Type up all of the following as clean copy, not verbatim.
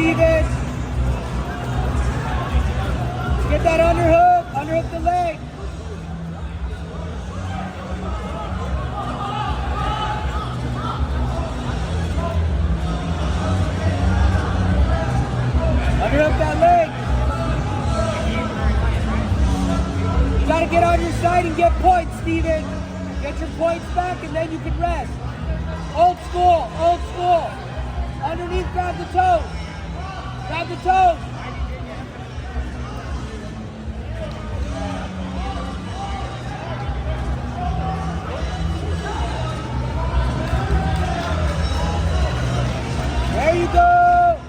Steven. Get that underhook. Underhook the leg. Underhook that leg. You gotta get on your side and get points, Steven. Get your points back and then you can rest. Old school, old school. Underneath, grab the toes. Grab the toes. There you go.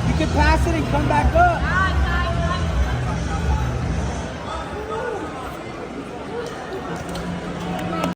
You can pass it and come back up.